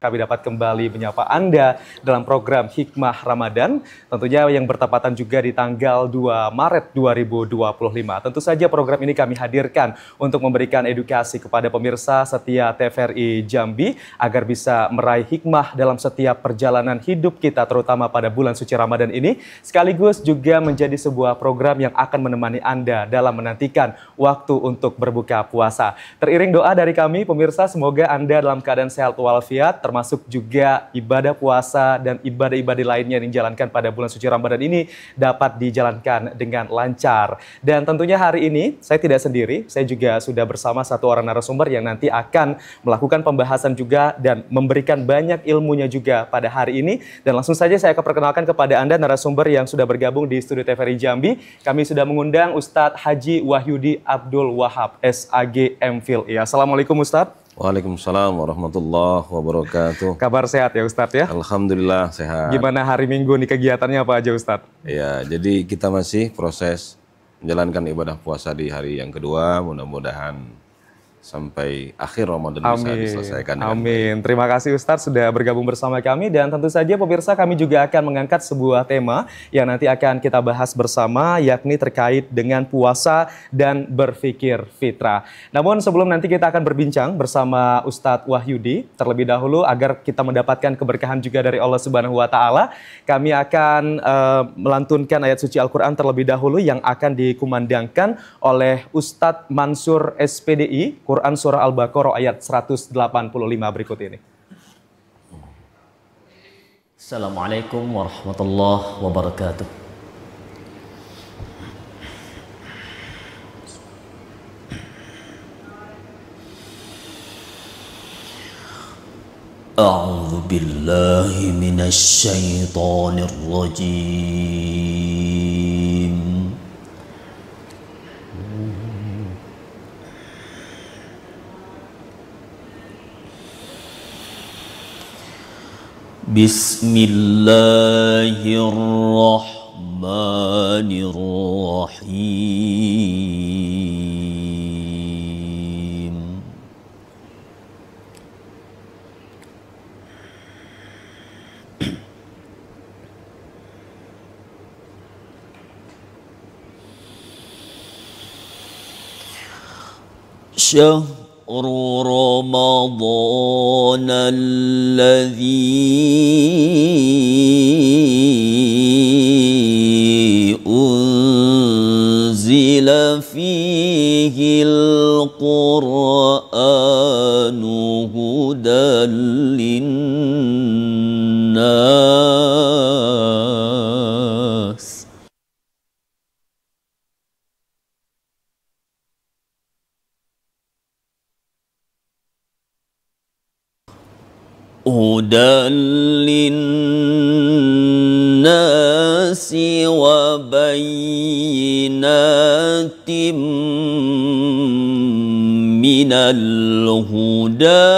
kami dapat kembali menyapa Anda dalam program Hikmah Ramadan, tentunya yang bertepatan juga di tanggal 2 Maret 2025. Tentu saja program ini kami hadirkan untuk memberikan edukasi kepada pemirsa setia TVRI Jambi agar bisa meraih hikmah dalam setiap perjalanan hidup kita, terutama pada bulan suci Ramadan ini, sekaligus juga menjadi sebuah program yang akan menemani Anda dalam menantikan waktu untuk berbuka puasa. Teriring doa dari kami, pemirsa, semoga Anda dalam keadaan sehat walafiat, termasuk juga ibadah puasa dan ibadah-ibadah lainnya yang dijalankan pada bulan suci Ramadan ini dapat dijalankan dengan lancar. Dan tentunya hari ini saya tidak sendiri, saya juga sudah bersama satu orang narasumber yang nanti akan melakukan pembahasan juga dan memberikan banyak ilmunya juga pada hari ini. Dan langsung saja saya akan perkenalkan kepada Anda narasumber yang sudah bergabung di studio TVRI Jambi. Kami sudah mengundang Ustadz Haji Wahyudi Abdul Wahab, SAG MPhil. Ya, Assalamualaikum Ustadz. Waalaikumsalam warahmatullahi wabarakatuh. Kabar sehat ya Ustadz ya? Alhamdulillah sehat. Gimana hari Minggu nih, kegiatannya apa aja Ustadz? Ya, jadi kita masih proses menjalankan ibadah puasa di hari yang kedua. Mudah-mudahan sampai akhir Ramadan bisa diselesaikan dengan Amin. Terima kasih Ustadz sudah bergabung bersama kami, dan tentu saja pemirsa kami juga akan mengangkat sebuah tema yang nanti akan kita bahas bersama, yakni terkait dengan puasa dan berfikir fitrah. Namun sebelum nanti kita akan berbincang bersama Ustadz Wahyudi, terlebih dahulu agar kita mendapatkan keberkahan juga dari Allah Subhanahu wa Ta'ala, kami akan melantunkan ayat suci Al-Quran terlebih dahulu yang akan dikumandangkan oleh Ustadz Mansur SPDI, Quran Surah Al-Baqarah ayat 185 berikut ini. Assalamualaikum warahmatullahi wabarakatuh. A'udzu billahi minasy syaithanir rajim. Bismillahirrahmanirrahim. شهر رمضان الذي أنزل فيه القرآن هدى للناس وبينات من الهدى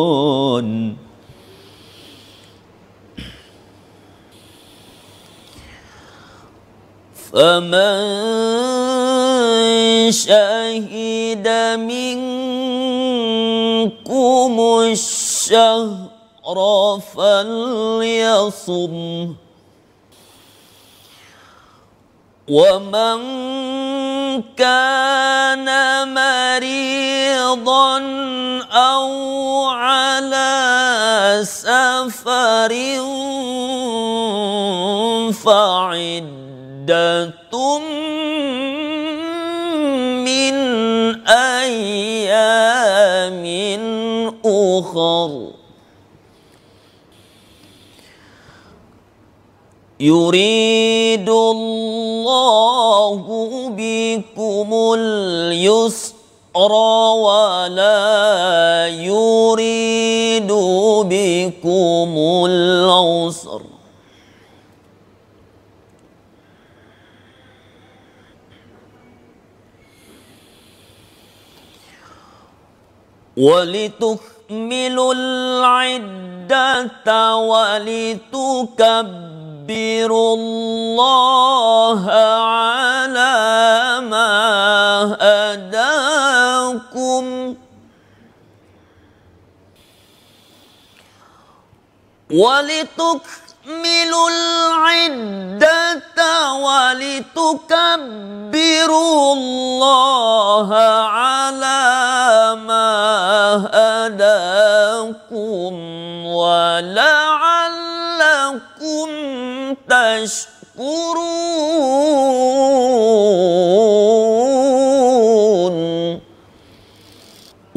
والفرقان فمن شهد منكم الشهر فليصم ومن كان مريضا أو على سفر فعدة من أيام أخر يريد الله بكم اليسر ولا يريد بكم العسر ولتكملوا العدة ولتكبروا tukabirullaha ala ma hadakum walitukmilul iddata walitukabbirullaha ala ma hadakum wa la'allakum tashkurun.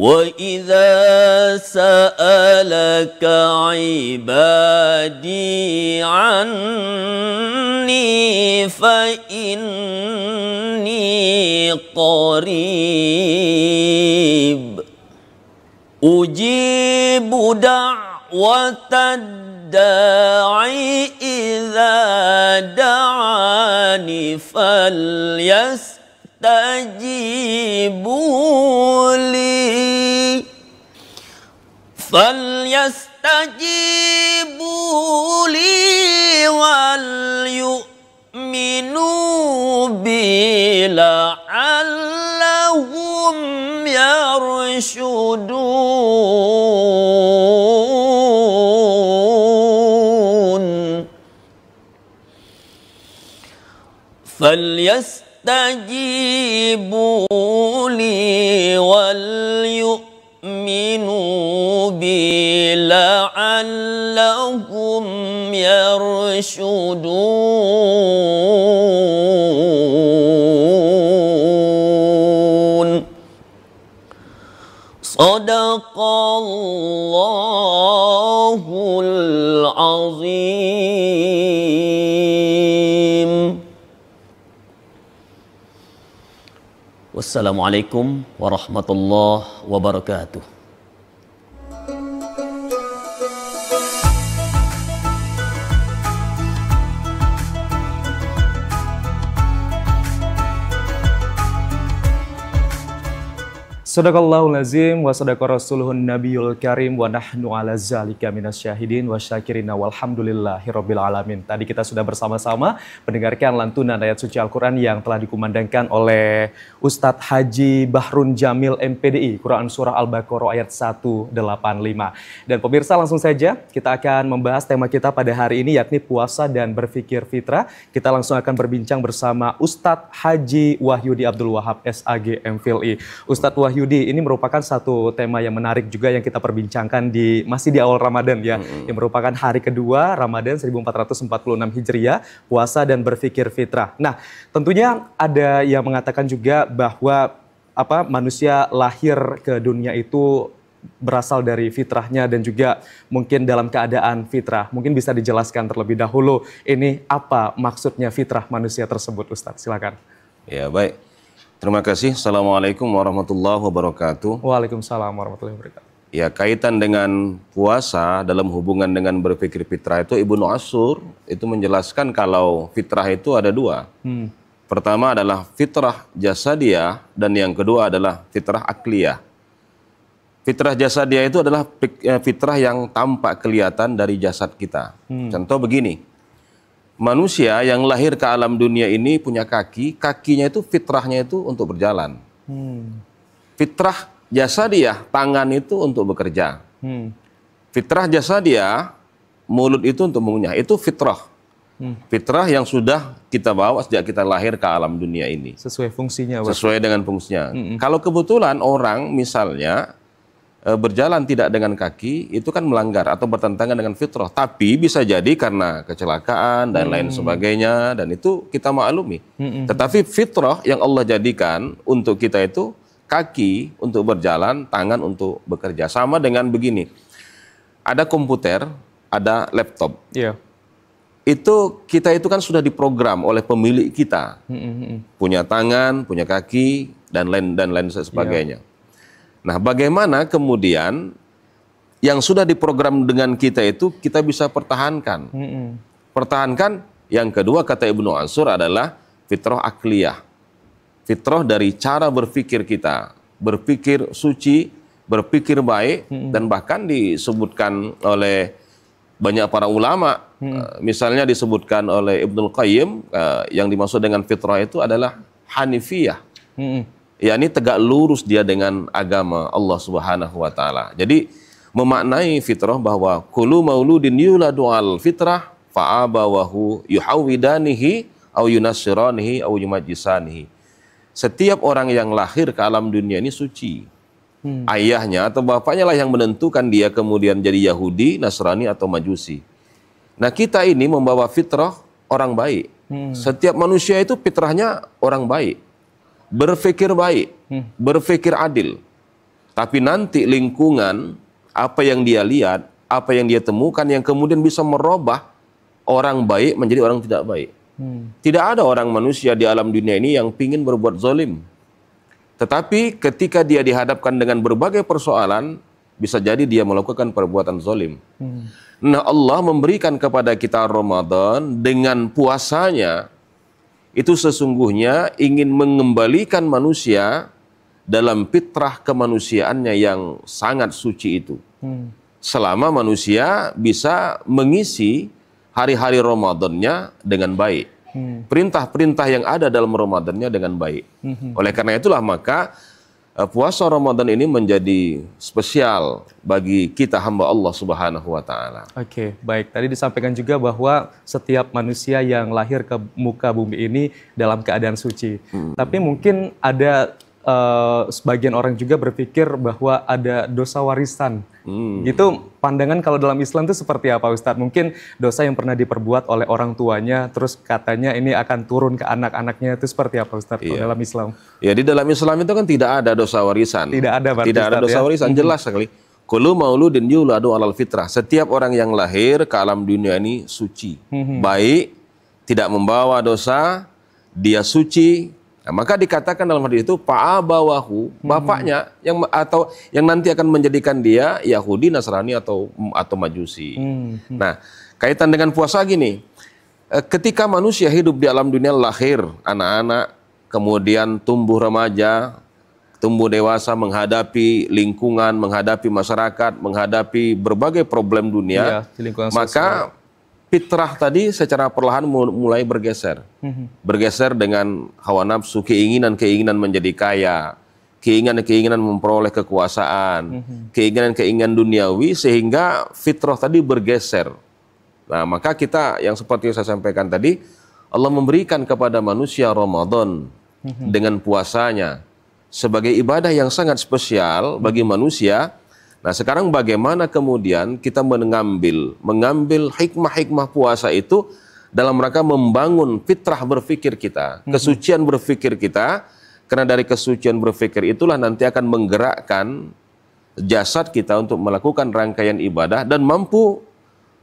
وَإِذَا سَأَلَكَ عِبَادِي عَنِّي فَإِنِّي قَرِيبٌ أُجِيبُ دَعْوَةَ الدَّاعِ إِذَا دَعَانِ فَلْيَسْتَجِيبُوا لي وليؤمنوا بي لعلهم يرشدون. فليستجيبوا لي وليؤمنوا بي لعلهم يرشدون. صدق الله العظيم. Wassalamualaikum warahmatullahi wabarakatuh. Sadaqallahul azim wa sadaqa rasuluhun nabiyul karim wa nahnu ala zalika minasyahidin wa syakirina walhamdulillahi rabbil alamin. Tadi kita sudah bersama-sama mendengarkan lantunan ayat suci Al-Quran yang telah dikumandangkan oleh Ustadz Haji Bahrun Jamil MPDI, Quran Surah Al-Baqarah ayat 185. Dan pemirsa, langsung saja kita akan membahas tema kita pada hari ini, yakni puasa dan berfikir fitrah. Kita langsung akan berbincang bersama Ustadz Haji Wahyudi Abdul Wahab SAG MPhilI. Ustadz Wahyudi, ini merupakan satu tema yang menarik juga yang kita perbincangkan masih di awal Ramadan ya, yang merupakan hari kedua Ramadan 1446 Hijriah, puasa dan berfikir fitrah. Nah, tentunya ada yang mengatakan juga bahwa manusia lahir ke dunia itu berasal dari fitrahnya dan juga mungkin dalam keadaan fitrah. Mungkin bisa dijelaskan terlebih dahulu ini apa maksudnya fitrah manusia tersebut, Ustadz? Silakan. Ya, baik. Terima kasih. Assalamualaikum warahmatullahi wabarakatuh. Waalaikumsalam warahmatullahi wabarakatuh. Ya, kaitan dengan puasa dalam hubungan dengan berpikir fitrah itu, Ibnu Ashur itu menjelaskan kalau fitrah itu ada dua. Pertama adalah fitrah jasadiyah dan yang kedua adalah fitrah akliyah. Fitrah jasadiyah itu adalah fitrah yang tampak kelihatan dari jasad kita. Contoh begini. Manusia yang lahir ke alam dunia ini punya kaki, kakinya itu fitrahnya itu untuk berjalan. Fitrah jasadiyah, tangan itu untuk bekerja. Fitrah jasadiyah, mulut itu untuk mengunyah. Itu fitrah. Fitrah yang sudah kita bawa sejak kita lahir ke alam dunia ini. Sesuai fungsinya. Sesuai dengan fungsinya. Kalau kebetulan orang misalnya berjalan tidak dengan kaki, itu kan melanggar atau bertentangan dengan fitrah. Tapi bisa jadi karena kecelakaan dan lain sebagainya, dan itu kita maklumi. Tetapi fitrah yang Allah jadikan untuk kita itu kaki untuk berjalan, tangan untuk bekerja. Sama dengan begini, ada komputer, ada laptop. Itu kita itu kan sudah diprogram oleh pemilik kita. Punya tangan, punya kaki, dan lain sebagainya. Nah, bagaimana kemudian yang sudah diprogram dengan kita itu kita bisa pertahankan? Pertahankan, yang kedua kata Ibnu Ashur adalah fitrah akliyah. Fitrah dari cara berpikir kita. Berpikir suci, berpikir baik, dan bahkan disebutkan oleh banyak para ulama, misalnya disebutkan oleh Ibnul Qayyim, yang dimaksud dengan fitrah itu adalah hanifiyah. Yakni tegak lurus dia dengan agama Allah Subhanahu wa taala. Jadi memaknai fitrah bahwa kullu mauludin yuladu al fitrah fa'abawahu yuhawidanihi au yunassiranihi au yumajjisanihi. Setiap orang yang lahir ke alam dunia ini suci. Ayahnya atau bapaknya lah yang menentukan dia kemudian jadi Yahudi, Nasrani atau Majusi. Nah, kita ini membawa fitrah orang baik. Setiap manusia itu fitrahnya orang baik. Berpikir baik, berpikir adil. Tapi nanti lingkungan, apa yang dia lihat, apa yang dia temukan yang kemudian bisa merubah orang baik menjadi orang tidak baik. Tidak ada orang manusia di alam dunia ini yang ingin berbuat zalim. Tetapi ketika dia dihadapkan dengan berbagai persoalan, bisa jadi dia melakukan perbuatan zalim. Nah, Allah memberikan kepada kita Ramadan dengan puasanya, itu sesungguhnya ingin mengembalikan manusia dalam fitrah kemanusiaannya yang sangat suci itu. Selama manusia bisa mengisi hari-hari Ramadannya dengan baik. Perintah-perintah yang ada dalam Ramadannya dengan baik. Oleh karena itulah maka puasa Ramadan ini menjadi spesial bagi kita hamba Allah Subhanahu wa taala. Oke, baik. Tadi disampaikan juga bahwa setiap manusia yang lahir ke muka bumi ini dalam keadaan suci. Tapi mungkin ada sebagian orang juga berpikir bahwa ada dosa warisan. Gitu pandangan kalau dalam Islam itu seperti apa, Ustadz? Mungkin dosa yang pernah diperbuat oleh orang tuanya, terus katanya ini akan turun ke anak-anaknya, itu seperti apa, Ustadz, kalau dalam Islam? Ya, di dalam Islam itu kan tidak ada dosa warisan. Tidak ada, berarti, tidak ada Ustadz, dosa warisan, jelas sekali. Kullu mauludin yuladu alal fitrah. Setiap orang yang lahir ke alam dunia ini suci, baik, tidak membawa dosa, dia suci. Nah, maka dikatakan dalam hadis itu fa'abawahu, bapaknya atau yang nanti akan menjadikan dia Yahudi, Nasrani atau Majusi. Nah, kaitan dengan puasa gini. Ketika manusia hidup di alam dunia, lahir anak-anak, kemudian tumbuh remaja, tumbuh dewasa, menghadapi lingkungan, menghadapi masyarakat, menghadapi berbagai problem dunia, maka fitrah tadi secara perlahan mulai bergeser. Bergeser dengan hawa nafsu, keinginan-keinginan menjadi kaya, keinginan-keinginan memperoleh kekuasaan, keinginan-keinginan duniawi, sehingga fitrah tadi bergeser. Nah, maka kita yang seperti yang saya sampaikan tadi, Allah memberikan kepada manusia Ramadan dengan puasanya sebagai ibadah yang sangat spesial bagi manusia. Nah, sekarang bagaimana kemudian kita mengambil hikmah-hikmah puasa itu dalam rangka membangun fitrah berpikir kita, kesucian berpikir kita, karena dari kesucian berpikir itulah nanti akan menggerakkan jasad kita untuk melakukan rangkaian ibadah dan mampu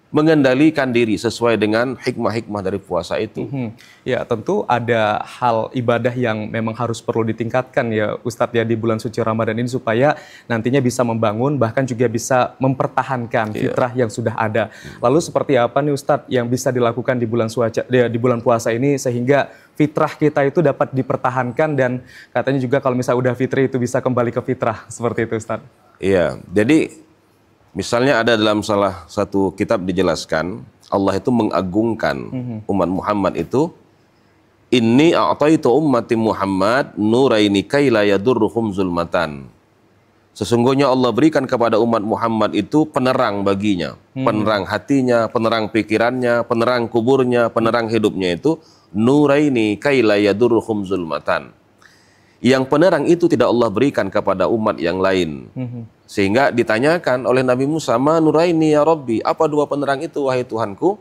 mengendalikan diri sesuai dengan hikmah-hikmah dari puasa itu. Ya, tentu ada hal ibadah yang memang harus perlu ditingkatkan ya Ustadz ya di bulan suci Ramadan ini supaya nantinya bisa membangun bahkan juga bisa mempertahankan fitrah yang sudah ada. Lalu seperti apa nih Ustadz yang bisa dilakukan di bulan puasa ini sehingga fitrah kita itu dapat dipertahankan dan katanya juga kalau misalnya udah fitri itu bisa kembali ke fitrah seperti itu Ustadz? Iya, jadi misalnya ada dalam salah satu kitab dijelaskan, Allah itu mengagungkan umat Muhammad itu, inni a'taitu ummati Muhammad nuraini kaila yadurruhum zulmatan. Sesungguhnya Allah berikan kepada umat Muhammad itu penerang baginya, penerang hatinya, penerang pikirannya, penerang kuburnya, penerang hidupnya itu nuraini kaila yadurruhum zulmatan. Yang penerang itu tidak Allah berikan kepada umat yang lain. Sehingga ditanyakan oleh Nabi Musa, "Ma nuraini ya Rabbi?" Apa dua penerang itu wahai Tuhanku?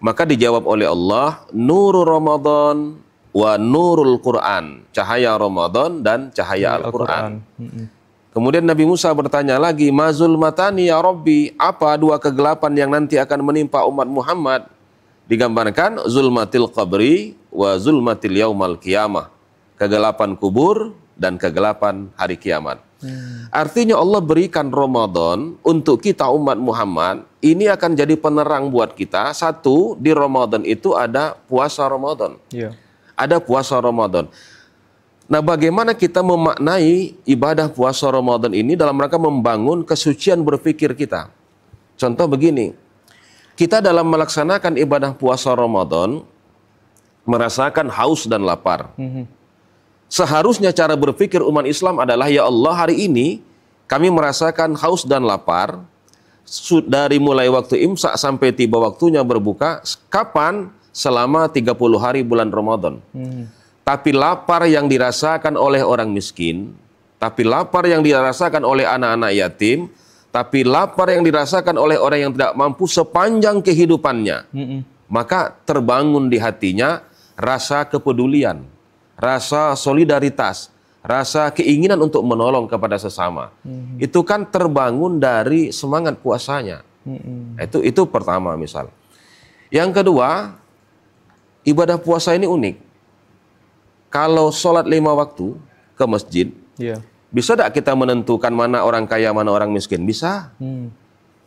Maka dijawab oleh Allah, "Nurul Ramadan wa nurul Quran." Cahaya Ramadan dan cahaya Al-Quran. Kemudian Nabi Musa bertanya lagi, "Ma zulmatani ya Rabbi?" Apa dua kegelapan yang nanti akan menimpa umat Muhammad? Digambarkan zulmatil qabri wa zulmatil yaumal qiyamah. Kegelapan kubur dan kegelapan hari kiamat. Artinya Allah berikan Ramadan untuk kita umat Muhammad, ini akan jadi penerang buat kita. Satu, di Ramadan itu ada puasa Ramadan. Ada puasa Ramadan. Nah, bagaimana kita memaknai ibadah puasa Ramadan ini dalam rangka membangun kesucian berpikir kita? Contoh begini, kita dalam melaksanakan ibadah puasa Ramadan merasakan haus dan lapar. Seharusnya cara berpikir umat Islam adalah, ya Allah, hari ini kami merasakan haus dan lapar dari mulai waktu imsak sampai tiba waktunya berbuka. Kapan? Selama 30 hari bulan Ramadan. Tapi lapar yang dirasakan oleh orang miskin, tapi lapar yang dirasakan oleh anak-anak yatim, tapi lapar yang dirasakan oleh orang yang tidak mampu sepanjang kehidupannya, maka terbangun di hatinya rasa kepedulian, rasa solidaritas, rasa keinginan untuk menolong kepada sesama. Itu kan terbangun dari semangat puasanya. Itu pertama misal. Yang kedua, ibadah puasa ini unik. Kalau sholat 5 waktu ke masjid, bisa tidak kita menentukan mana orang kaya, mana orang miskin? Bisa.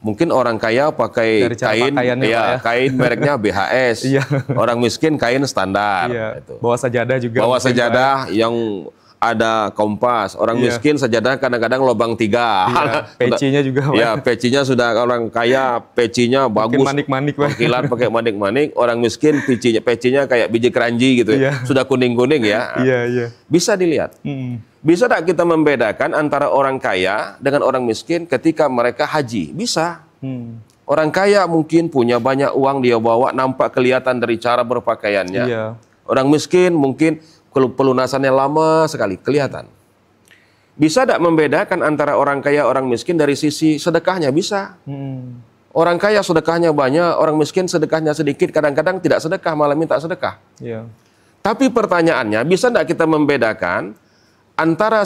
Mungkin orang kaya pakai kain, kain mereknya BHS. Orang miskin kain standar. Itu. Bawa sajadah juga. Bawa sajadah yang ada kompas. Orang miskin sajadah kadang-kadang lubang 3. Pecinya juga. Ya, pecinya sudah, orang kaya pecinya bagus. Manik-manik. Kilat pakai manik-manik. Orang miskin pecinya kayak biji keranji gitu. Sudah kuning-kuning ya. Bisa dilihat. Bisa tak kita membedakan antara orang kaya dengan orang miskin ketika mereka haji? Bisa. Orang kaya mungkin punya banyak uang dia bawa, nampak kelihatan dari cara berpakaiannya. Orang miskin mungkin pelunasannya lama sekali, kelihatan. Bisa tak membedakan antara orang kaya orang miskin dari sisi sedekahnya? Bisa. Orang kaya sedekahnya banyak, orang miskin sedekahnya sedikit, kadang-kadang tidak sedekah, malah minta sedekah. Tapi pertanyaannya, bisa tak kita membedakan antara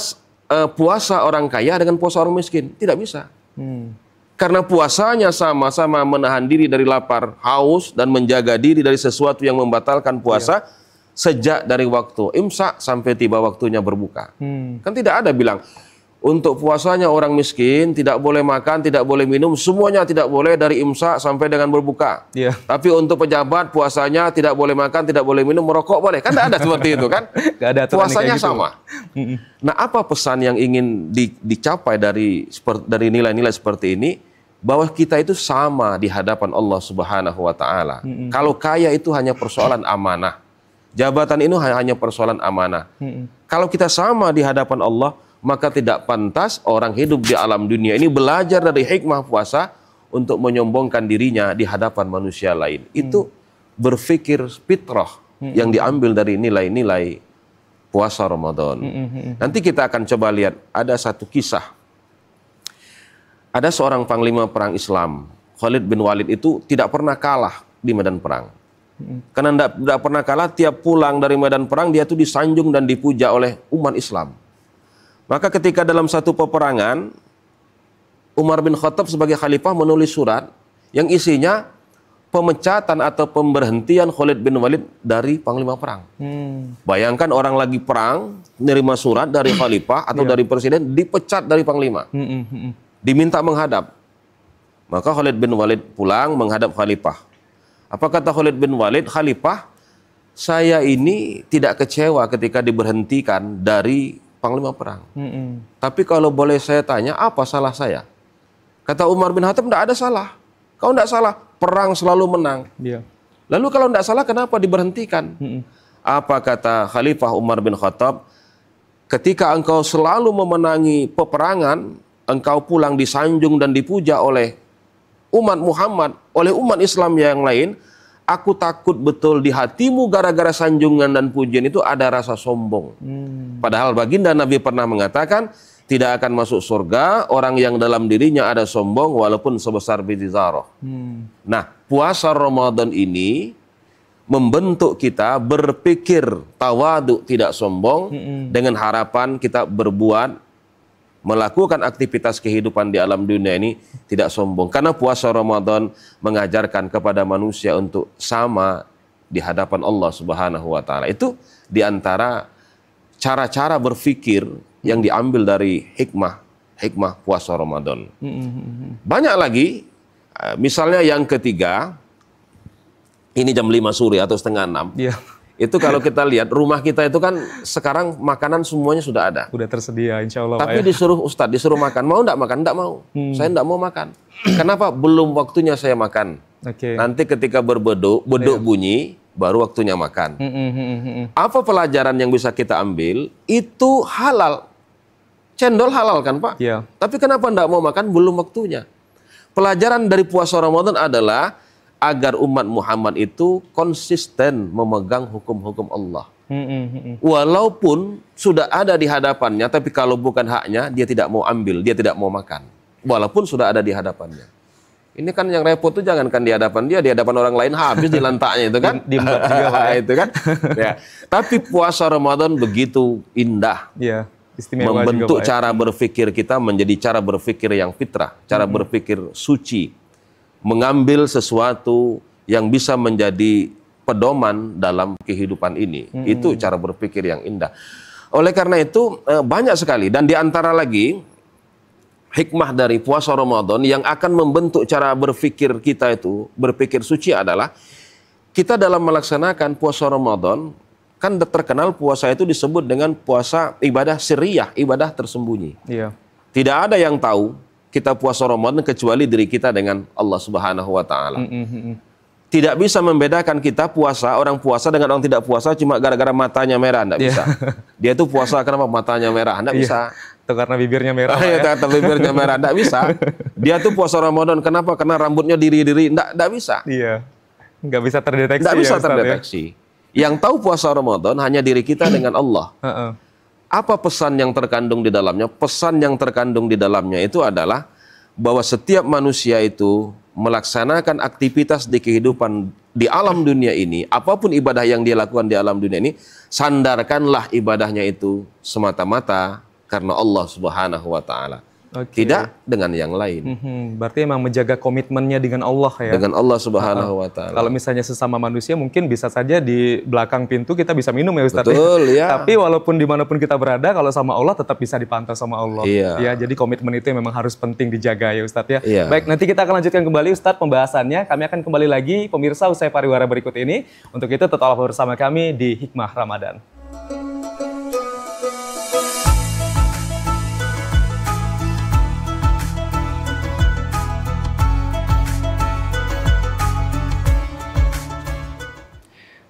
puasa orang kaya dengan puasa orang miskin? Tidak bisa. Karena puasanya sama-sama menahan diri dari lapar, haus, dan menjaga diri dari sesuatu yang membatalkan puasa sejak dari waktu imsak sampai tiba waktunya berbuka. Kan tidak ada bilang, untuk puasanya orang miskin tidak boleh makan, tidak boleh minum, semuanya tidak boleh dari imsak sampai dengan berbuka. Tapi untuk pejabat puasanya tidak boleh makan, tidak boleh minum, merokok boleh. Kan tidak ada seperti itu kan? Ada puasanya gitu. sama. Nah, apa pesan yang ingin dicapai dari nilai-nilai seperti ini? Bahwa kita itu sama di hadapan Allah Subhanahu wa Ta'ala. Kalau kaya itu hanya persoalan amanah. Jabatan ini hanya persoalan amanah. Kalau kita sama di hadapan Allah, maka tidak pantas orang hidup di alam dunia ini belajar dari hikmah puasa untuk menyombongkan dirinya di hadapan manusia lain. Itu berpikir fitrah yang diambil dari nilai-nilai puasa Ramadan. Nanti kita akan coba lihat, ada satu kisah. Ada seorang panglima perang Islam, Khalid bin Walid, itu tidak pernah kalah di medan perang. Karena tidak pernah kalah, tiap pulang dari medan perang dia itu disanjung dan dipuja oleh umat Islam. Maka ketika dalam satu peperangan, Umar bin Khattab sebagai khalifah menulis surat yang isinya pemecatan atau pemberhentian Khalid bin Walid dari panglima perang. Bayangkan orang lagi perang, menerima surat dari khalifah atau dari presiden, dipecat dari panglima. Diminta menghadap. Maka Khalid bin Walid pulang menghadap khalifah. Apa kata Khalid bin Walid? Khalifah, saya ini tidak kecewa ketika diberhentikan dari panglima perang. Tapi kalau boleh saya tanya, apa salah saya? Kata Umar bin Khattab, tidak ada salah. Kau tidak salah, perang selalu menang. Lalu kalau tidak salah, kenapa diberhentikan? Apa kata Khalifah Umar bin Khattab? Ketika engkau selalu memenangi peperangan, engkau pulang disanjung dan dipuja oleh umat Muhammad, oleh umat Islam yang lain, aku takut betul di hatimu gara-gara sanjungan dan pujian itu ada rasa sombong. Padahal baginda Nabi pernah mengatakan, tidak akan masuk surga orang yang dalam dirinya ada sombong walaupun sebesar biji zarah. Nah, puasa Ramadan ini membentuk kita berpikir tawadu, tidak sombong, dengan harapan kita berbuat, melakukan aktivitas kehidupan di alam dunia ini tidak sombong. Karena puasa Ramadan mengajarkan kepada manusia untuk sama di hadapan Allah Subhanahu wa Ta'ala. Itu diantara cara-cara berpikir yang diambil dari hikmah puasa Ramadan. Banyak lagi, misalnya yang ketiga, ini jam 5 sore atau setengah 6. Itu kalau kita lihat, rumah kita itu kan sekarang makanan semuanya sudah ada. Udah tersedia, insya Allah. Tapi disuruh Ustadz, disuruh makan. Mau enggak makan? Enggak mau. Saya enggak mau makan. Kenapa? Belum waktunya saya makan. Oke. Nanti ketika beduk bunyi, baru waktunya makan. Apa pelajaran yang bisa kita ambil? Itu halal. Cendol halal kan Pak? Iya. Tapi kenapa tidak mau makan? Belum waktunya. Pelajaran dari puasa Ramadan adalah agar umat Muhammad itu konsisten memegang hukum-hukum Allah. Walaupun sudah ada di hadapannya, tapi kalau bukan haknya, dia tidak mau ambil, dia tidak mau makan. Walaupun sudah ada di hadapannya. Ini kan yang repot tuh jangankan di hadapan dia, di hadapan orang lain habis di lantaknya itu kan. Diembat juga Pak. Itu kan. Ya. Tapi puasa Ramadan begitu indah. Iya, istimewa Membentuk juga, Pak, ya. cara berpikir kita menjadi cara berpikir yang fitrah, cara berpikir suci. Mengambil sesuatu yang bisa menjadi pedoman dalam kehidupan ini. Itu cara berpikir yang indah. Oleh karena itu banyak sekali, dan di antara lagi hikmah dari puasa Ramadan yang akan membentuk cara berpikir kita itu, berpikir suci adalah kita dalam melaksanakan puasa Ramadan, kan terkenal puasa itu disebut dengan puasa ibadah sirriyah, ibadah tersembunyi. Iya. Tidak ada yang tahu kita puasa Ramadan kecuali diri kita dengan Allah Subhanahu wa taala. Tidak bisa membedakan kita puasa, orang puasa dengan orang tidak puasa cuma gara-gara matanya merah, tidak bisa. Dia itu puasa kenapa matanya merah, tidak bisa. Itu karena bibirnya merah, Pak, ya. Karena bibirnya merah, tidak bisa. Dia tuh puasa Ramadan kenapa? Karena rambutnya diri-diri, tidak bisa. Iya. Nggak bisa terdeteksi. Tidak ya, bisa Ustaz, terdeteksi. Yang tahu puasa Ramadan hanya diri kita dengan Allah. Apa pesan yang terkandung di dalamnya? Pesan yang terkandung di dalamnya itu adalah bahwa setiap manusia itu melaksanakan aktivitas di kehidupan di alam dunia ini, apapun ibadah yang dia lakukan di alam dunia ini, sandarkanlah ibadahnya itu semata-mata karena Allah Subhanahu wa taala. Tidak dengan yang lain. Berarti emang menjaga komitmennya dengan Allah ya. Dengan Allah Subhanahu wa taala. Kalau misalnya sesama manusia mungkin bisa saja di belakang pintu kita bisa minum ya Ustaz. Betul, ya. Tapi walaupun dimanapun kita berada, kalau sama Allah tetap bisa dipantau sama Allah. Iya. Ya, jadi komitmen itu memang harus penting dijaga ya Ustaz ya. Iya. Baik, nanti kita akan lanjutkan kembali Ustaz pembahasannya. Kami akan kembali lagi pemirsa usai pariwara berikut ini. Untuk itu tetaplah bersama kami di Hikmah Ramadan.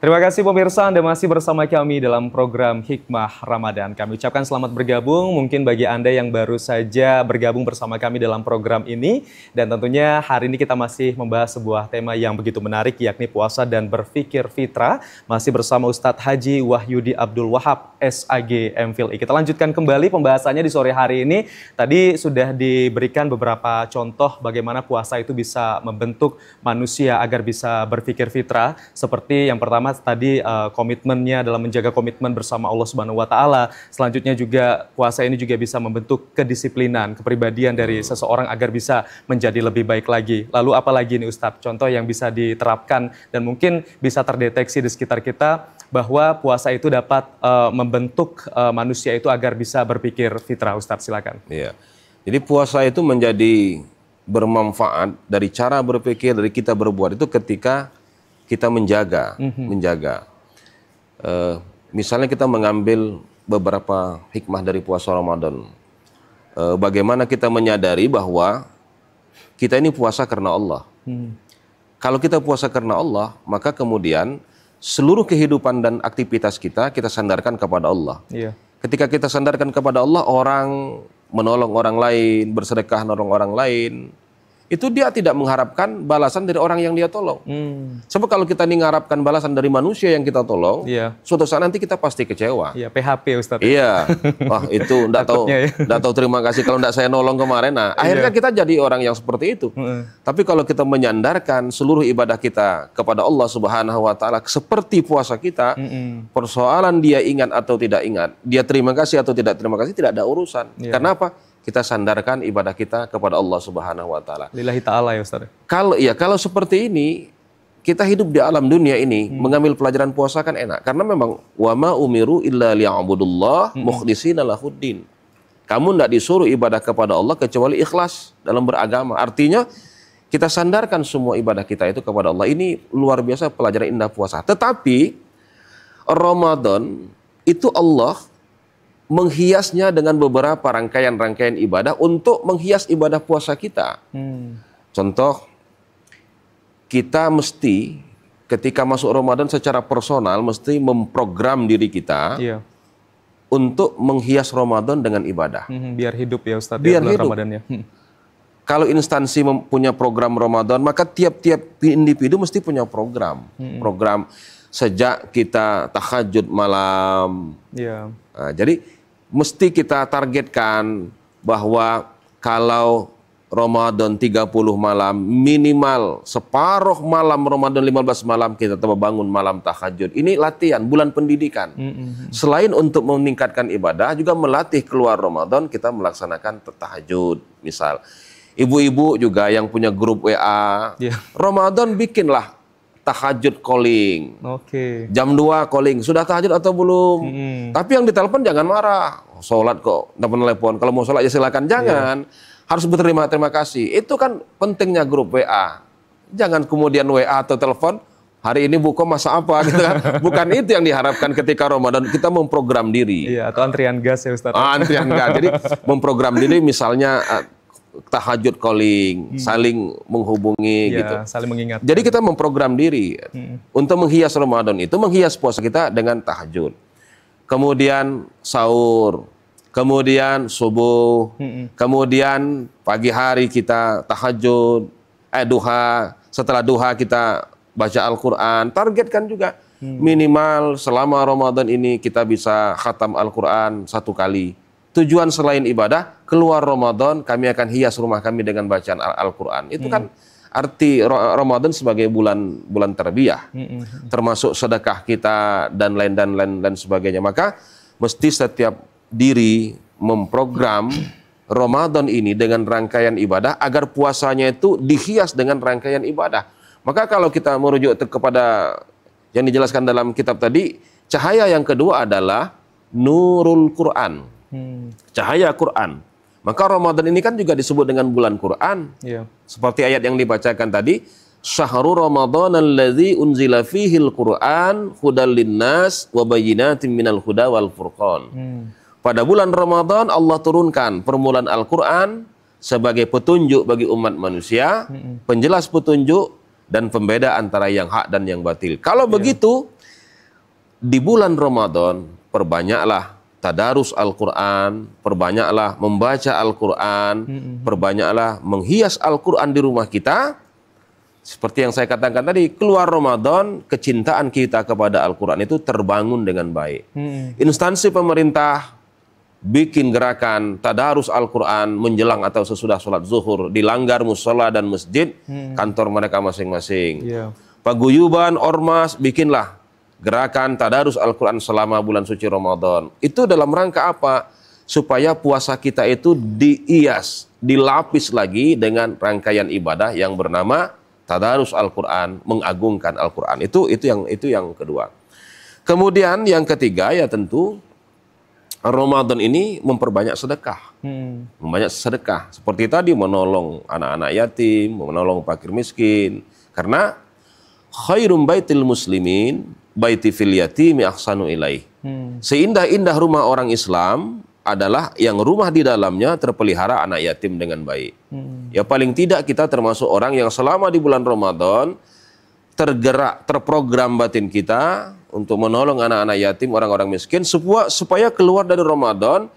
Terima kasih pemirsa, Anda masih bersama kami dalam program Hikmah Ramadan. Kami ucapkan selamat bergabung, mungkin bagi Anda yang baru saja bergabung bersama kami dalam program ini. Dan tentunya hari ini kita masih membahas sebuah tema yang begitu menarik, yakni puasa dan berpikir fitrah. Masih bersama Ustadz Haji Wahyudi Abdul Wahab, SAG MPhil. Kita lanjutkan kembali pembahasannya di sore hari ini. Tadi sudah diberikan beberapa contoh bagaimana puasa itu bisa membentuk manusia agar bisa berpikir fitrah. Seperti yang pertama tadi komitmennya dalam menjaga komitmen bersama Allah Subhanahu wa taala. Selanjutnya juga puasa ini juga bisa membentuk kedisiplinan, kepribadian dari seseorang agar bisa menjadi lebih baik lagi. Lalu apa lagi nih Ustadz? Contoh yang bisa diterapkan dan mungkin bisa terdeteksi di sekitar kita bahwa puasa itu dapat membentuk manusia itu agar bisa berpikir fitrah. Ustadz, silakan. Iya. Jadi puasa itu menjadi bermanfaat dari cara berpikir, dari kita berbuat itu ketika kita menjaga. Misalnya kita mengambil beberapa hikmah dari puasa Ramadan. Bagaimana kita menyadari bahwa kita ini puasa karena Allah. Kalau kita puasa karena Allah, maka kemudian seluruh kehidupan dan aktivitas kita sandarkan kepada Allah. Iya. Ketika kita sandarkan kepada Allah, orang menolong orang lain, bersedekah nolong orang lain, itu dia tidak mengharapkan balasan dari orang yang dia tolong. Sebab kalau kita mengharapkan balasan dari manusia yang kita tolong, suatu saat nanti kita pasti kecewa. Iya, PHP Ustadz. Iya, wah itu enggak tahu terima kasih kalau enggak saya nolong kemarin. Nah, akhirnya kita jadi orang yang seperti itu. Tapi kalau kita menyandarkan seluruh ibadah kita kepada Allah Subhanahu wa taala seperti puasa kita, persoalan dia ingat atau tidak ingat, dia terima kasih atau tidak terima kasih tidak ada urusan. Karena apa? Kita sandarkan ibadah kita kepada Allah Subhanahu wa taala. Lillahi ta'ala ya Ustaz. Kalau seperti ini, kita hidup di alam dunia ini mengambil pelajaran puasa kan enak. Karena memang wa ma umiru illa liya'budullah mukhlishina lahuddin. Kamu tidak disuruh ibadah kepada Allah kecuali ikhlas dalam beragama. Artinya kita sandarkan semua ibadah kita itu kepada Allah. Ini luar biasa pelajaran indah puasa. Tetapi Ramadan itu Allah menghiasnya dengan beberapa rangkaian-rangkaian ibadah untuk menghias ibadah puasa kita. Contoh, kita mesti ketika masuk Ramadan secara personal mesti memprogram diri kita Iya. untuk menghias Ramadan dengan ibadah. Biar hidup ya Ustadz Biar ya bulan hidup. Ramadan ya. Kalau instansi punya program Ramadan, maka tiap-tiap individu mesti punya program. Program sejak kita tahajud malam. Iya. Nah, jadi mesti kita targetkan bahwa kalau Ramadan 30 malam, minimal separuh malam Ramadan 15 malam kita coba bangun malam tahajud. Ini latihan, bulan pendidikan. Selain untuk meningkatkan ibadah, juga melatih keluar Ramadan kita melaksanakan tahajud. Misal, ibu-ibu juga yang punya grup WA, Iya. Ramadan bikinlah tahajud calling. Oke. Jam 2 calling, sudah tahajud atau belum? Tapi yang ditelepon jangan marah. Sholat kok, dapat telepon. Kalau mau sholat ya silakan. Jangan. Harus berterima kasih. Itu kan pentingnya grup WA. Jangan kemudian WA atau telepon, hari ini buka masa apa gitu kan. Bukan itu yang diharapkan ketika Ramadan. Kita memprogram diri. Iya, atau antrian gas ya Ustadz. Antrian enggak. Jadi memprogram diri misalnya tahajud calling, saling menghubungi Iya, gitu. saling mengingat. Jadi kita memprogram diri untuk menghias Ramadan itu, menghias puasa kita dengan tahajud. Kemudian sahur, kemudian subuh, kemudian pagi hari kita tahajud, duha, setelah duha kita baca Al-Quran. Targetkan juga minimal selama Ramadan ini kita bisa khatam Al-Quran 1 kali. Tujuan selain ibadah, keluar Ramadan kami akan hias rumah kami dengan bacaan Al-Quran. Itu kan arti Ramadan sebagai bulan tarbiyah, termasuk sedekah kita dan lain sebagainya. Maka mesti setiap diri memprogram Ramadan ini dengan rangkaian ibadah agar puasanya itu dihias dengan rangkaian ibadah. Maka kalau kita merujuk kepada yang dijelaskan dalam kitab tadi, cahaya yang kedua adalah nurul Quran. Cahaya Quran. Maka Ramadan ini kan juga disebut dengan bulan Quran. Iya. Seperti ayat yang dibacakan tadi, Syahrul Ramadan alladzi unzila fihil Quran hudal linnas wa bayyinatin minal huda wal furqan. Pada bulan Ramadan Allah turunkan permulaan Al-Quran sebagai petunjuk bagi umat manusia, penjelas petunjuk dan pembeda antara yang hak dan yang batil. Kalau begitu, di bulan Ramadan perbanyaklah tadarus Al-Quran, perbanyaklah membaca Al-Quran, perbanyaklah menghias Al-Quran di rumah kita. Seperti yang saya katakan tadi, keluar Ramadan, kecintaan kita kepada Al-Quran itu terbangun dengan baik. Instansi pemerintah bikin gerakan tadarus Al-Quran menjelang atau sesudah sholat zuhur di langgar musola dan masjid kantor mereka masing-masing. Iya. Paguyuban, ormas, bikinlah gerakan tadarus Al-Quran selama bulan suci Ramadan. Itu dalam rangka apa? Supaya puasa kita itu dihias, dilapis lagi dengan rangkaian ibadah yang bernama tadarus Al-Quran, mengagungkan Al-Quran. Itu yang kedua. Kemudian yang ketiga ya tentu Ramadan ini memperbanyak sedekah. Memperbanyak sedekah. Seperti tadi menolong anak-anak yatim, menolong fakir miskin. Karena khairum baitil muslimin baiti fil yatimi ahsanu ilaih. Seindah-indah rumah orang Islam adalah yang rumah di dalamnya terpelihara anak yatim dengan baik. Ya paling tidak kita termasuk orang yang selama di bulan Ramadan tergerak, terprogram batin kita untuk menolong anak-anak yatim, orang-orang miskin, supaya keluar dari Ramadan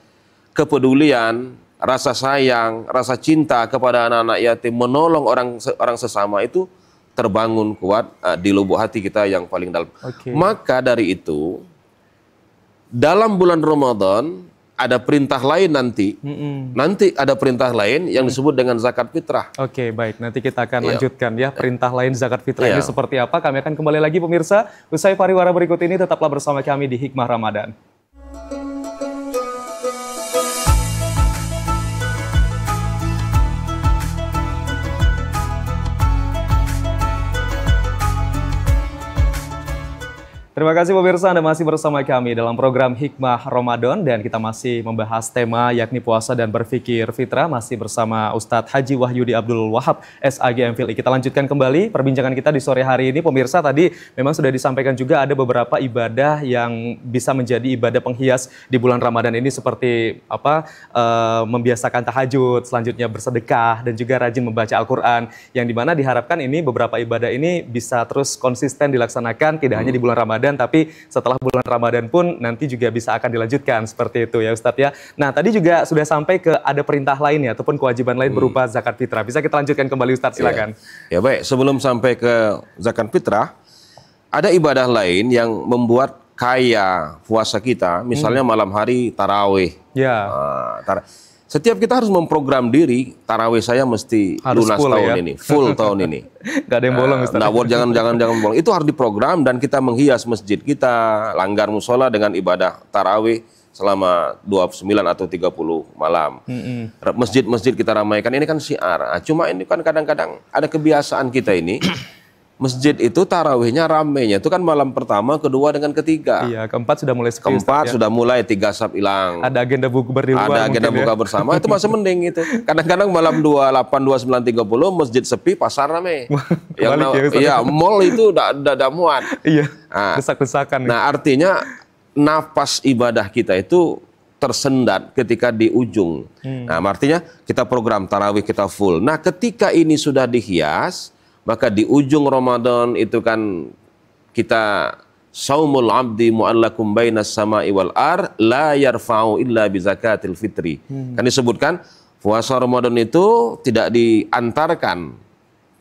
kepedulian, rasa sayang, rasa cinta kepada anak-anak yatim, menolong orang sesama itu terbangun kuat di lubuk hati kita yang paling dalam. Maka dari itu, dalam bulan Ramadan ada perintah lain nanti. Nanti ada perintah lain yang disebut dengan zakat fitrah. Oke, baik. Nanti kita akan lanjutkan ya perintah lain zakat fitrah ini seperti apa. Kami akan kembali lagi pemirsa. Usai pariwara berikut ini tetaplah bersama kami di Hikmah Ramadan. Terima Terima kasih pemirsa, Anda masih bersama kami dalam program Hikmah Ramadan dan kita masih membahas tema yakni puasa dan berfikir fitrah masih bersama Ustadz Haji Wahyudi Abdul Wahab SAG MPhil. Kita lanjutkan kembali perbincangan kita di sore hari ini. Pemirsa, tadi memang sudah disampaikan juga ada beberapa ibadah yang bisa menjadi ibadah penghias di bulan Ramadan ini seperti membiasakan tahajud, selanjutnya bersedekah dan juga rajin membaca Al-Qur'an, yang dimana diharapkan ini beberapa ibadah ini bisa terus konsisten dilaksanakan tidak hanya di bulan Ramadan, tapi setelah bulan Ramadan pun nanti juga bisa akan dilanjutkan seperti itu ya Ustadz ya. Nah tadi juga sudah sampai ke ada perintah lain ya ataupun kewajiban lain berupa zakat fitrah. Bisa kita lanjutkan kembali Ustadz, silakan. Ya baik, sebelum sampai ke zakat fitrah, ada ibadah lain yang membuat kaya puasa kita, misalnya malam hari tarawih. Ya. Setiap kita harus memprogram diri, tarawih saya mesti Harus lunas full, tahun ya? ini, full tahun ini. Gak ada yang bolong Ustadz. Jangan bolong. Itu harus diprogram dan kita menghias masjid kita, langgar musola dengan ibadah tarawih selama 29 atau 30 malam. Masjid-masjid kita ramaikan, ini kan syiar. Cuma ini kan kadang-kadang ada kebiasaan kita ini, masjid itu tarawihnya ramainya itu kan malam pertama, kedua dengan ketiga. Iya, keempat sudah mulai sepi, Keempat Ustadz, ya? sudah mulai 3 sab hilang. Ada agenda buku di luar. Ada agenda mungkin, buka ya? bersama, itu masih mending itu. Kadang-kadang malam 28, 29, 30 masjid sepi, pasar rame. Kebalik ya, Ustadz. Iya, mall itu udah muat. Iya, Nah, desak-desakan. Nah, artinya nafas ibadah kita itu tersendat ketika di ujung. Nah, artinya kita program tarawih kita full. Nah, ketika ini sudah dihias, maka di ujung Ramadan itu kan kita saumul abdi mu'allakum bainas sama'i wal ar la yarfa'u illa bi zakatil fitri. Kan disebutkan puasa Ramadan itu tidak diantarkan,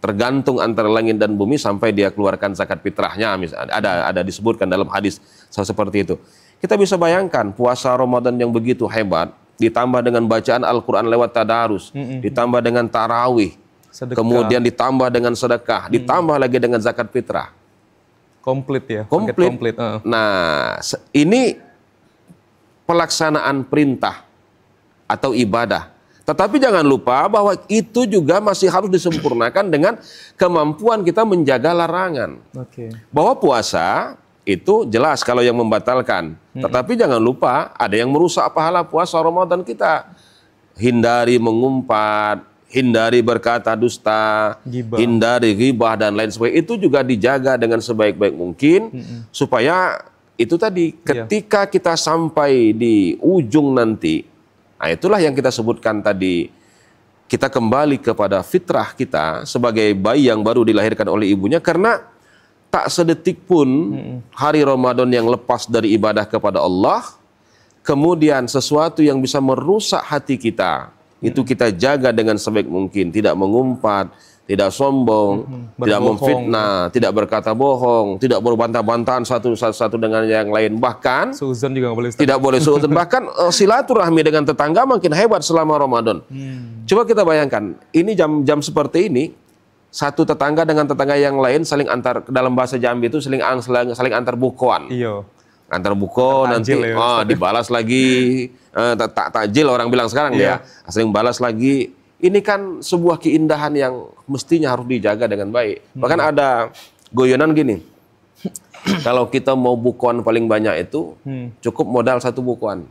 tergantung antara langit dan bumi sampai dia keluarkan zakat fitrahnya. Ada disebutkan dalam hadis seperti itu. Kita bisa bayangkan puasa Ramadan yang begitu hebat ditambah dengan bacaan Al-Qur'an lewat tadarus, ditambah dengan tarawih, Sedekah. kemudian ditambah dengan sedekah, ditambah lagi dengan zakat fitrah. Komplit ya. paket Komplit. Nah, ini pelaksanaan perintah atau ibadah. Tetapi jangan lupa bahwa itu juga masih harus disempurnakan dengan kemampuan kita menjaga larangan. Oke. Bahwa puasa itu jelas kalau yang membatalkan. Tetapi jangan lupa ada yang merusak pahala puasa Ramadan kita. Hindari mengumpat, hindari berkata dusta, Ghibah. hindari ghibah dan lain sebagainya. Itu juga dijaga dengan sebaik-baik mungkin supaya itu tadi ketika kita sampai di ujung nanti, nah itulah yang kita sebutkan tadi, kita kembali kepada fitrah kita sebagai bayi yang baru dilahirkan oleh ibunya, karena tak sedetik pun hari Ramadan yang lepas dari ibadah kepada Allah, kemudian sesuatu yang bisa merusak hati kita, itu kita jaga dengan sebaik mungkin. Tidak mengumpat, tidak sombong, tidak memfitnah, tidak berkata bohong, tidak berbantah-bantahan satu dengan yang lain. Bahkan Suuzon juga nggak boleh. Ustadz. tidak boleh suudzon. Bahkan silaturahmi dengan tetangga makin hebat selama Ramadan. Coba kita bayangkan, ini jam seperti ini, satu tetangga dengan tetangga yang lain saling antar, dalam bahasa Jambi itu saling antar bukoan. Iya. Antar buko nanti Takjil ya, dibalas lagi, takjil orang bilang sekarang ya, saling balas lagi. Ini kan sebuah keindahan yang mestinya harus dijaga dengan baik. Bahkan ada goyonan gini, kalau kita mau bukuan paling banyak itu cukup modal satu bukuan.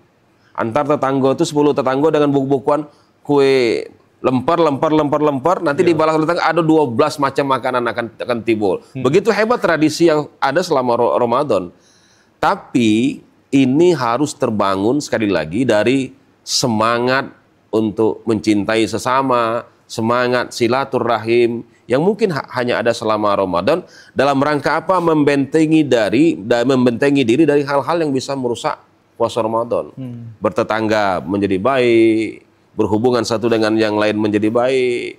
Antar tetangga itu 10 tetangga dengan bukuan kue lempar, nanti dibalas oleh tetangga ada 12 macam makanan akan timbul. Begitu hebat tradisi yang ada selama Ramadan. Tapi ini harus terbangun sekali lagi dari semangat untuk mencintai sesama, semangat silaturahim yang mungkin hanya ada selama Ramadan, dalam rangka apa? Membentengi diri dari hal-hal yang bisa merusak puasa Ramadan. Bertetangga menjadi baik, berhubungan satu dengan yang lain menjadi baik.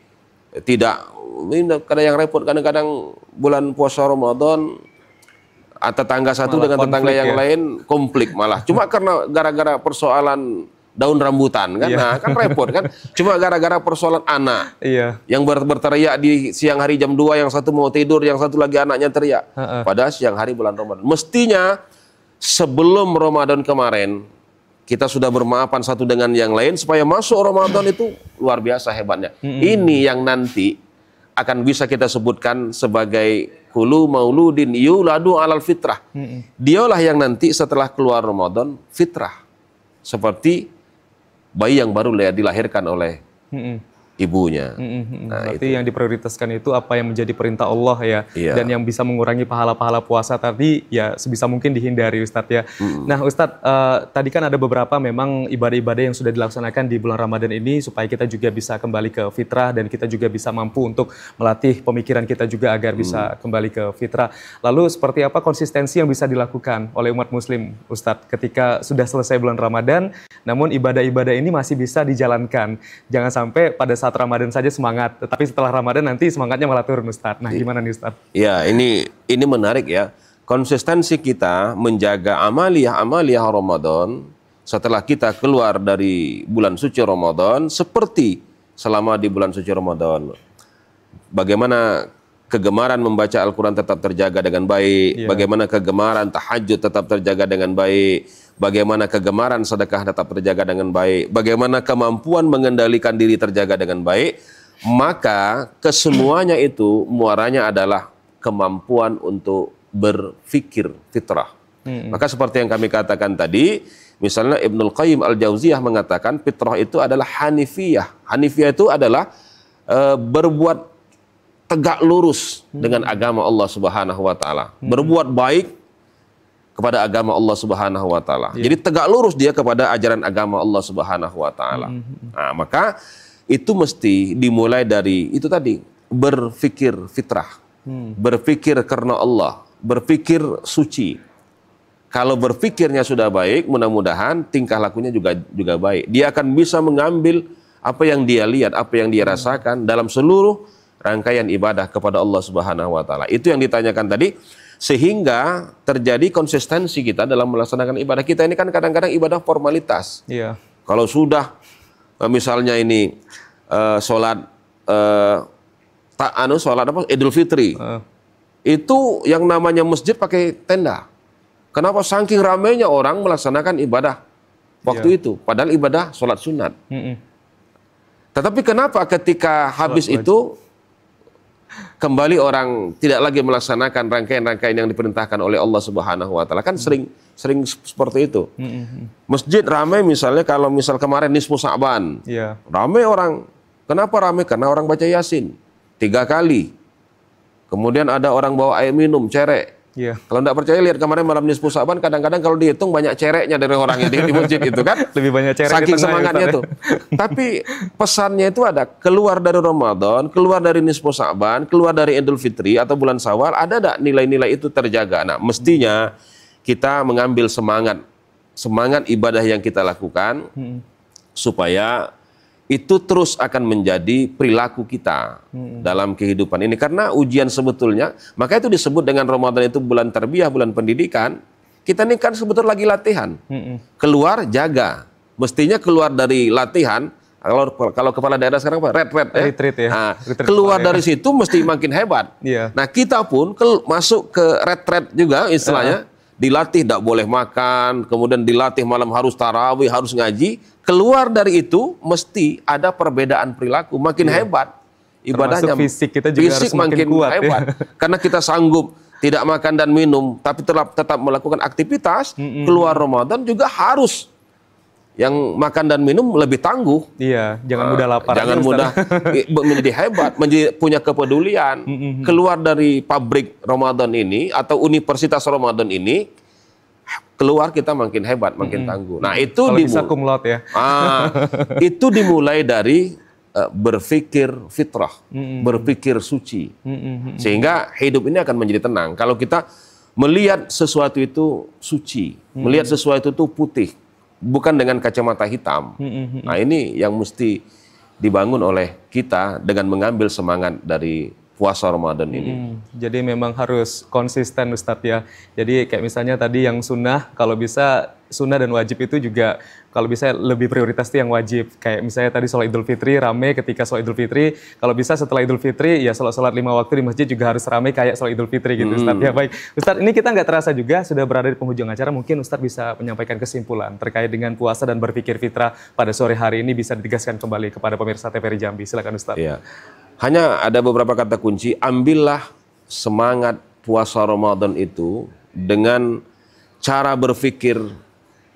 Ini kadang yang repot, kadang-kadang bulan puasa Ramadan tetangga satu malah dengan tetangga yang lain konflik malah. Cuma karena gara-gara persoalan daun rambutan kan, nah kan repot kan. Cuma gara-gara persoalan anak yang berteriak di siang hari jam 2, yang satu mau tidur, yang satu lagi anaknya teriak. Padahal siang hari bulan Ramadan. Mestinya sebelum Ramadan kemarin kita sudah bermaafan satu dengan yang lain supaya masuk Ramadan itu luar biasa hebatnya. Ini yang nanti akan bisa kita sebutkan sebagai kulu mauludin yuladu alal fitrah. Dialah yang nanti setelah keluar Ramadan fitrah. Seperti bayi yang baru dilahirkan oleh ibunya. Nah, berarti yang diprioritaskan itu apa yang menjadi perintah Allah ya, Iya. dan yang bisa mengurangi pahala-pahala puasa tadi ya sebisa mungkin dihindari Ustadz ya. Nah Ustadz, tadi kan ada beberapa memang ibadah-ibadah yang sudah dilaksanakan di bulan Ramadan ini supaya kita juga bisa kembali ke fitrah dan kita juga bisa mampu untuk melatih pemikiran kita juga agar bisa kembali ke fitrah. Lalu seperti apa konsistensi yang bisa dilakukan oleh umat muslim Ustadz ketika sudah selesai bulan Ramadan namun ibadah-ibadah ini masih bisa dijalankan. Jangan sampai pada saat Ramadan saja semangat, tetapi setelah Ramadan nanti semangatnya malah turun Ustadz. Nah gimana nih Ustadz? Ya, ini menarik ya. Konsistensi kita menjaga amaliyah Ramadan setelah kita keluar dari bulan suci Ramadan seperti selama di bulan suci Ramadan. Bagaimana kegemaran membaca Al-Quran tetap terjaga dengan baik, bagaimana kegemaran tahajud tetap terjaga dengan baik, bagaimana kegemaran sedekah tetap terjaga dengan baik, bagaimana kemampuan mengendalikan diri terjaga dengan baik, maka kesemuanya itu muaranya adalah kemampuan untuk berpikir fitrah. Maka seperti yang kami katakan tadi, misalnya Ibnul Qayyim Al-Jauziyah mengatakan fitrah itu adalah hanifiyah. Hanifiyah itu adalah berbuat tegak lurus dengan agama Allah Subhanahu wa taala. Berbuat baik kepada agama Allah Subhanahu wa taala. Jadi tegak lurus dia kepada ajaran agama Allah Subhanahu wa taala. Nah, maka itu mesti dimulai dari itu tadi, berpikir fitrah. Berpikir karena Allah, berpikir suci. Kalau berpikirnya sudah baik, mudah-mudahan tingkah lakunya juga baik. Dia akan bisa mengambil apa yang dia lihat, apa yang dia rasakan dalam seluruh rangkaian ibadah kepada Allah Subhanahu wa taala. Itu yang ditanyakan tadi, sehingga terjadi konsistensi kita dalam melaksanakan ibadah. Kita ini kan kadang-kadang ibadah formalitas. Iya. Kalau sudah misalnya ini sholat Idul Fitri. Itu yang namanya masjid pakai tenda. Kenapa saking ramainya orang melaksanakan ibadah waktu itu, padahal ibadah sholat sunat. Tetapi kenapa ketika habis itu kembali orang tidak lagi melaksanakan rangkaian-rangkaian yang diperintahkan oleh Allah Subhanahu wa taala? Kan sering seperti itu. Masjid ramai misalnya kalau kemarin nisfu Sa'ban. Ramai orang. Kenapa ramai? Karena orang baca Yasin 3 kali. Kemudian ada orang bawa air minum, cerek. Kalau tidak percaya lihat kemarin malam nisfu Sa'ban, kadang-kadang kalau dihitung banyak cereknya dari orang yang di masjid itu kan. Lebih banyak cerek saking semangatnya tuh. Tapi pesannya itu ada, keluar dari Ramadan, keluar dari nisfu Sa'ban, keluar dari Idul Fitri atau bulan Syawal, ada tidak nilai-nilai itu terjaga? Nah, mestinya kita mengambil semangat ibadah yang kita lakukan supaya itu terus akan menjadi perilaku kita dalam kehidupan ini. Karena ujian sebetulnya, maka itu disebut dengan Ramadan itu bulan tarbiyah, bulan pendidikan. Kita ini kan sebetulnya lagi latihan. Keluar, jaga. Mestinya keluar dari latihan, kalau kepala daerah sekarang apa? Retret ya. Retreat ya. Nah, keluar dari situ mesti makin hebat. Nah, kita pun masuk ke retret juga istilahnya. Dilatih tidak boleh makan, kemudian dilatih malam harus tarawih, harus ngaji. Keluar dari itu mesti ada perbedaan perilaku, makin hebat ibadahnya. Termasuk fisik kita juga harus makin kuat hebat. Karena kita sanggup tidak makan dan minum, tapi tetap melakukan aktivitas. Keluar Ramadan juga harus yang makan dan minum lebih tangguh. Jangan mudah lapar. Jangan mudah menjadi hebat, punya kepedulian. Keluar dari pabrik Ramadan ini atau universitas Ramadan ini, keluar kita makin hebat, makin tangguh. Nah, itu bisa cum laude ya. Itu dimulai dari berpikir fitrah, berpikir suci. Sehingga hidup ini akan menjadi tenang. Kalau kita melihat sesuatu itu suci, melihat sesuatu itu putih, bukan dengan kacamata hitam. Nah, ini yang mesti dibangun oleh kita dengan mengambil semangat dari puasa Ramadan ini. Jadi memang harus konsisten Ustadz ya. Jadi kayak misalnya tadi yang sunnah, kalau bisa sunnah dan wajib itu juga kalau bisa lebih prioritas tuh yang wajib. Kayak misalnya tadi sholat Idul Fitri rame ketika sholat Idul Fitri. Kalau bisa setelah Idul Fitri ya sholat 5 waktu di masjid juga harus rame kayak sholat Idul Fitri gitu Ustadz. Ya baik. Ustadz, ini kita nggak terasa juga sudah berada di penghujung acara. Mungkin Ustadz bisa menyampaikan kesimpulan terkait dengan puasa dan berpikir fitrah pada sore hari ini bisa ditegaskan kembali kepada pemirsa TVRI Jambi. Silakan Ustadz. Ya. Hanya ada beberapa kata kunci, ambillah semangat puasa Ramadan itu dengan cara berpikir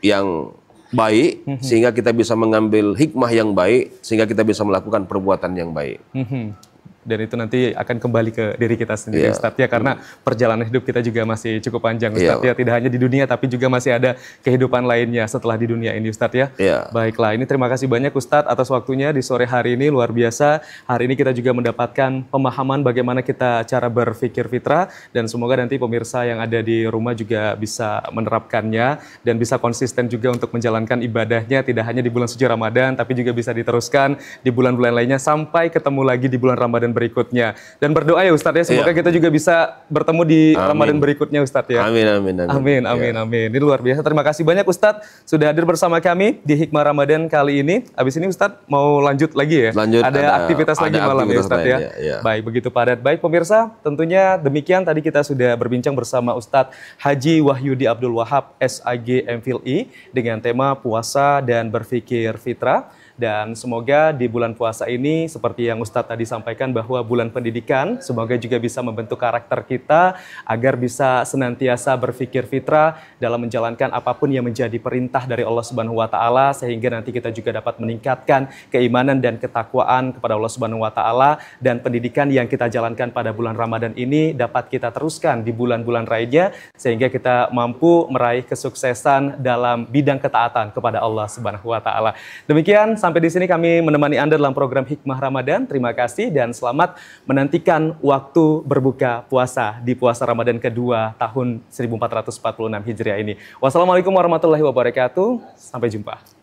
yang baik, sehingga kita bisa mengambil hikmah yang baik, sehingga kita bisa melakukan perbuatan yang baik. Dan itu nanti akan kembali ke diri kita sendiri, Ustadz ya, karena perjalanan hidup kita juga masih cukup panjang, Ustadz ya, tidak hanya di dunia tapi juga masih ada kehidupan lainnya setelah di dunia ini, Ustadz ya. Baiklah, ini terima kasih banyak Ustadz atas waktunya di sore hari ini, luar biasa. Hari ini kita juga mendapatkan pemahaman bagaimana kita cara berpikir fitrah, dan semoga nanti pemirsa yang ada di rumah juga bisa menerapkannya dan bisa konsisten juga untuk menjalankan ibadahnya, tidak hanya di bulan suci Ramadan tapi juga bisa diteruskan di bulan-bulan lainnya sampai ketemu lagi di bulan Ramadan berikutnya. Dan berdoa ya Ustadz ya, semoga kita juga bisa bertemu di Ramadan berikutnya Ustadz ya. Amin. Ini luar biasa. Terima kasih banyak Ustadz sudah hadir bersama kami di Hikmah Ramadan kali ini. Habis ini Ustadz mau lanjut lagi ya? Ada aktivitas lagi malam ya Ustadz ya? Baik, begitu padat. Baik pemirsa, tentunya demikian tadi kita sudah berbincang bersama Ustadz Haji Wahyudi Abdul Wahab, SAG MPhil dengan tema puasa dan berpikir fitrah. Dan semoga di bulan puasa ini seperti yang Ustadz tadi sampaikan bahwa bulan pendidikan, semoga juga bisa membentuk karakter kita agar bisa senantiasa berpikir fitrah dalam menjalankan apapun yang menjadi perintah dari Allah Subhanahu wa taala, sehingga nanti kita juga dapat meningkatkan keimanan dan ketakwaan kepada Allah Subhanahu wa taala, dan pendidikan yang kita jalankan pada bulan Ramadan ini dapat kita teruskan di bulan-bulan lainnya sehingga kita mampu meraih kesuksesan dalam bidang ketaatan kepada Allah Subhanahu wa taala. Demikian sampai di sini kami menemani Anda dalam program Hikmah Ramadan. Terima kasih dan selamat menantikan waktu berbuka puasa di puasa Ramadan kedua tahun 1446 Hijriah ini. Wassalamualaikum warahmatullahi wabarakatuh. Sampai jumpa.